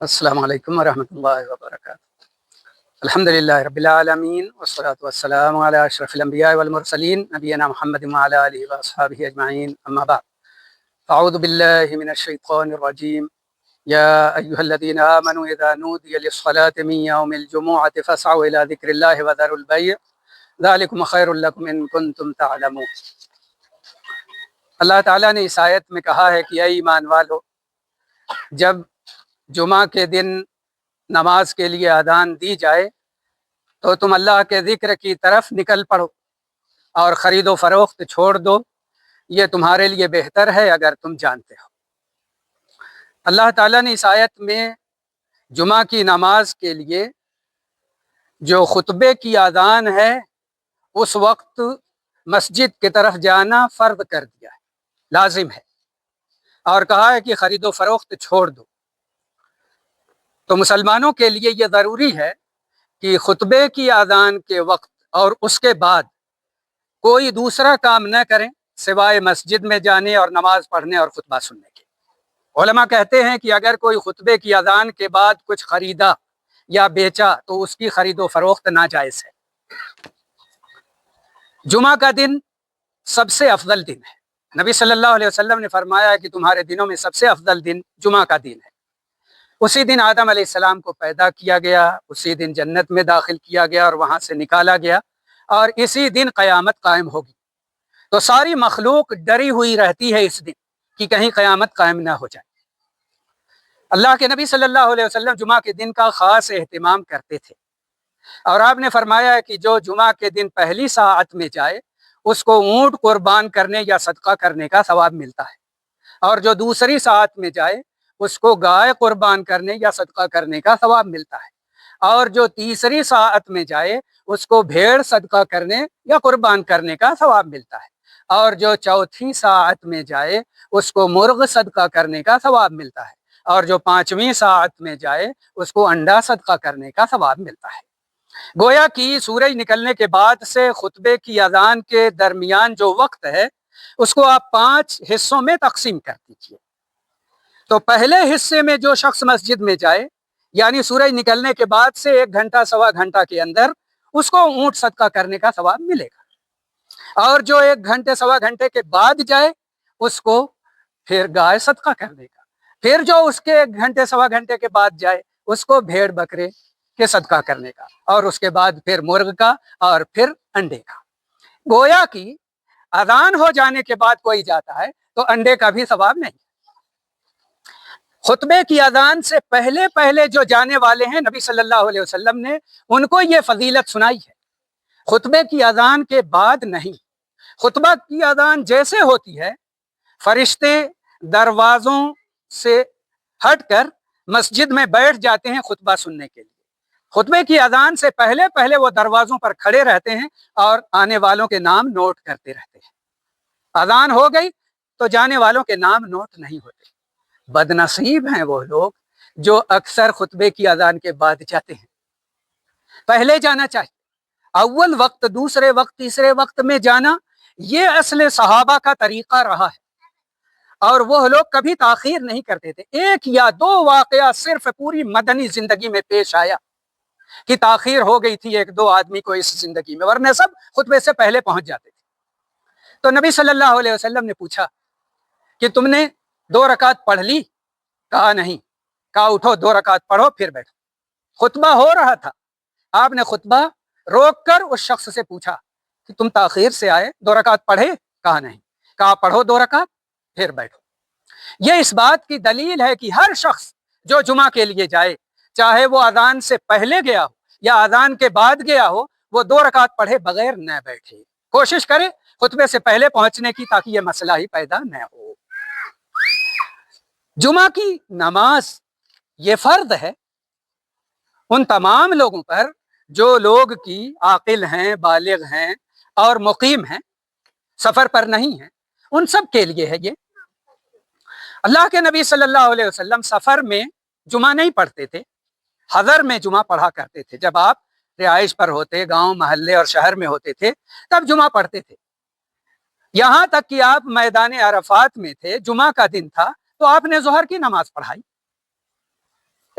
السلام علیکم ورحمۃ اللہ وبرکاتہ۔ الحمدللہ رب العالمین والصلاة والسلام علی اشرف الانبیاء والمرسلین نبینا محمد وعلی آلہ واصحابہ اجمعین، اما بعد اعوذ باللہ من الشیطان الرجیم۔ یا ایہا الذین آمنوا اذا نودی للصلاة من یوم الجمعۃ فاسعوا الی ذکر اللہ وذروا البیع ذلکم خیر لکم ان کنتم تعلمون۔ اللہ تعالیٰ نے اس آیت میں کہا ہے کہ اے ایمان والو، جب جمعہ کے دن نماز کے لیے اذان دی جائے تو تم اللہ کے ذکر کی طرف نکل پڑو اور خرید و فروخت چھوڑ دو، یہ تمہارے لیے بہتر ہے اگر تم جانتے ہو۔ اللہ تعالیٰ نے اس آیت میں جمعہ کی نماز کے لیے جو خطبے کی اذان ہے اس وقت مسجد کی طرف جانا فرض کر دیا ہے، لازم ہے، اور کہا ہے کہ خرید و فروخت چھوڑ دو۔ تو مسلمانوں کے لیے یہ ضروری ہے کہ خطبے کی اذان کے وقت اور اس کے بعد کوئی دوسرا کام نہ کریں سوائے مسجد میں جانے اور نماز پڑھنے اور خطبہ سننے کے۔ علماء کہتے ہیں کہ اگر کوئی خطبے کی اذان کے بعد کچھ خریدا یا بیچا تو اس کی خرید و فروخت ناجائز ہے۔ جمعہ کا دن سب سے افضل دن ہے۔ نبی صلی اللہ علیہ وسلم نے فرمایا کہ تمہارے دنوں میں سب سے افضل دن جمعہ کا دن ہے۔ اسی دن آدم علیہ السلام کو پیدا کیا گیا، اسی دن جنت میں داخل کیا گیا اور وہاں سے نکالا گیا، اور اسی دن قیامت قائم ہوگی۔ تو ساری مخلوق ڈری ہوئی رہتی ہے اس دن کہ کہیں قیامت قائم نہ ہو جائے۔ اللہ کے نبی صلی اللہ علیہ وسلم جمعہ کے دن کا خاص اہتمام کرتے تھے، اور آپ نے فرمایا ہے کہ جو جمعہ کے دن پہلی ساعت میں جائے اس کو اونٹ قربان کرنے یا صدقہ کرنے کا ثواب ملتا ہے، اور جو دوسری ساعت میں جائے اس کو گائے قربان کرنے یا صدقہ کرنے کا ثواب ملتا ہے، اور جو تیسری ساعت میں جائے اس کو بھیڑ صدقہ کرنے یا قربان کرنے کا ثواب ملتا ہے، اور جو چوتھی ساعت میں جائے اس کو مرغ صدقہ کرنے کا ثواب ملتا ہے، اور جو پانچویں ساعت میں جائے اس کو انڈا صدقہ کرنے کا ثواب ملتا ہے۔ گویا کہ سورج نکلنے کے بعد سے خطبے کی اذان کے درمیان جو وقت ہے اس کو آپ 5 حصوں میں تقسیم کر دیجیے۔ تو پہلے حصے میں جو شخص مسجد میں جائے، یعنی سورج نکلنے کے بعد سے 1 گھنٹہ سوا گھنٹہ کے اندر اس کو اونٹ صدقہ کرنے کا ثواب ملے گا، اور جو 1 گھنٹے سوا گھنٹے کے بعد جائے اس کو پھر گائے صدقہ کرنے کا، پھر جو اس کے 1 گھنٹے سوا گھنٹے کے بعد جائے اس کو بھیڑ بکرے کے صدقہ کرنے کا، اور اس کے بعد پھر مرغ کا، اور پھر انڈے کا۔ گویا کہ اذان ہو جانے کے بعد کوئی جاتا ہے تو انڈے کا بھی ثواب نہیں۔ خطبے کی اذان سے پہلے پہلے جو جانے والے ہیں نبی صلی اللہ علیہ وسلم نے ان کو یہ فضیلت سنائی ہے، خطبے کی اذان کے بعد نہیں۔ خطبہ کی اذان جیسے ہوتی ہے فرشتے دروازوں سے ہٹ کر مسجد میں بیٹھ جاتے ہیں خطبہ سننے کے لیے۔ خطبے کی اذان سے پہلے پہلے وہ دروازوں پر کھڑے رہتے ہیں اور آنے والوں کے نام نوٹ کرتے رہتے ہیں۔ اذان ہو گئی تو جانے والوں کے نام نوٹ نہیں ہوتے۔ بدنصیب ہیں وہ لوگ جو اکثر خطبے کی اذان کے بعد جاتے ہیں۔ پہلے جانا چاہیے، اول وقت، دوسرے وقت، تیسرے وقت میں جانا یہ اصل صحابہ کا طریقہ رہا ہے، اور وہ لوگ کبھی تاخیر نہیں کرتے تھے۔ 1 یا 2 واقعہ صرف پوری مدنی زندگی میں پیش آیا کہ تاخیر ہو گئی تھی 1-2 آدمی کو اس زندگی میں، ورنہ سب خطبے سے پہلے پہنچ جاتے تھے۔ تو نبی صلی اللہ علیہ وسلم نے پوچھا کہ تم نے 2 رکعت پڑھ لی؟ کہا نہیں۔ کہا اٹھو 2 رکعت پڑھو پھر بیٹھو۔ خطبہ ہو رہا تھا، آپ نے خطبہ روک کر اس شخص سے پوچھا کہ تم تاخیر سے آئے، 2 رکعت پڑھے؟ کہا نہیں۔ کہا پڑھو 2 رکعت پھر بیٹھو۔ یہ اس بات کی دلیل ہے کہ ہر شخص جو جمعہ کے لیے جائے، چاہے وہ اذان سے پہلے گیا ہو یا اذان کے بعد گیا ہو، وہ 2 رکعت پڑھے بغیر نہ بیٹھے، کوشش کرے خطبے سے پہلے پہنچنے کی، تاکہ یہ مسئلہ ہی پیدا نہ ہو۔ جمعہ کی نماز یہ فرض ہے ان تمام لوگوں پر جو لوگ کی عاقل ہیں، بالغ ہیں اور مقیم ہیں، سفر پر نہیں ہیں، ان سب کے لیے ہے یہ۔ اللہ کے نبی صلی اللہ علیہ وسلم سفر میں جمعہ نہیں پڑھتے تھے، حضر میں جمعہ پڑھا کرتے تھے۔ جب آپ رہائش پر ہوتے، گاؤں محلے اور شہر میں ہوتے تھے، تب جمعہ پڑھتے تھے۔ یہاں تک کہ آپ میدان عرفات میں تھے، جمعہ کا دن تھا تو آپ نے ظہر کی نماز پڑھائی۔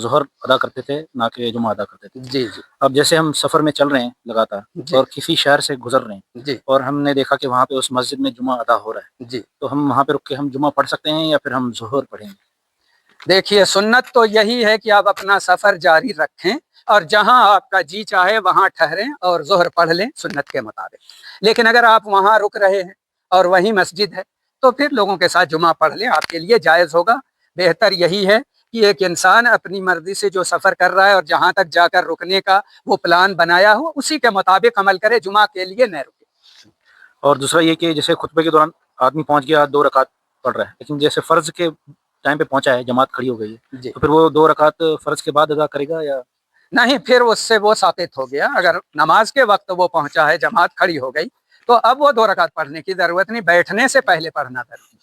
ظہر ادا کرتے تھے نہ کہ جمعہ ادا کرتے تھے. جی جی اب جیسے ہم سفر میں چل رہے ہیں لگاتار جی اور کسی شہر سے گزر رہے ہیں جی اور ہم نے دیکھا کہ وہاں پہ اس مسجد میں جمعہ ادا ہو رہا ہے, جی تو ہم وہاں پہ رک کے ہم جمعہ پڑھ سکتے ہیں یا پھر ہم ظہر پڑھیں گے؟ دیکھیے سنت تو یہی ہے کہ آپ اپنا سفر جاری رکھیں اور جہاں آپ کا جی چاہے وہاں ٹھہریں اور ظہر پڑھ لیں سنت کے مطابق. لیکن اگر آپ وہاں رک رہے ہیں اور وہیں مسجد ہے تو پھر لوگوں کے ساتھ جمعہ پڑھ لیں, آپ کے لیے جائز ہوگا. بہتر یہی ہے کہ ایک انسان اپنی مرضی سے جو سفر کر رہا ہے اور جہاں تک جا کر رکنے کا وہ پلان بنایا ہو اسی کے مطابق عمل کرے, جمعہ کے لیے نہ رکے. اور دوسرا یہ کہ جیسے خطبے کے دوران آدمی پہنچ گیا 2 رکعت پڑھ رہا ہے, لیکن جیسے فرض کے ٹائم پہ پہنچا ہے جماعت کھڑی ہو گئی ہے, جی تو پھر وہ 2 رکعت فرض کے بعد ادا کرے گا یا نہیں, پھر اس سے وہ ثابت ہو گیا. اگر نماز کے وقت وہ پہنچا ہے جماعت کھڑی ہو گئی تو اب وہ 2 رکعت پڑھنے کی ضرورت نہیں, بیٹھنے سے پہلے پڑھنا ضروری.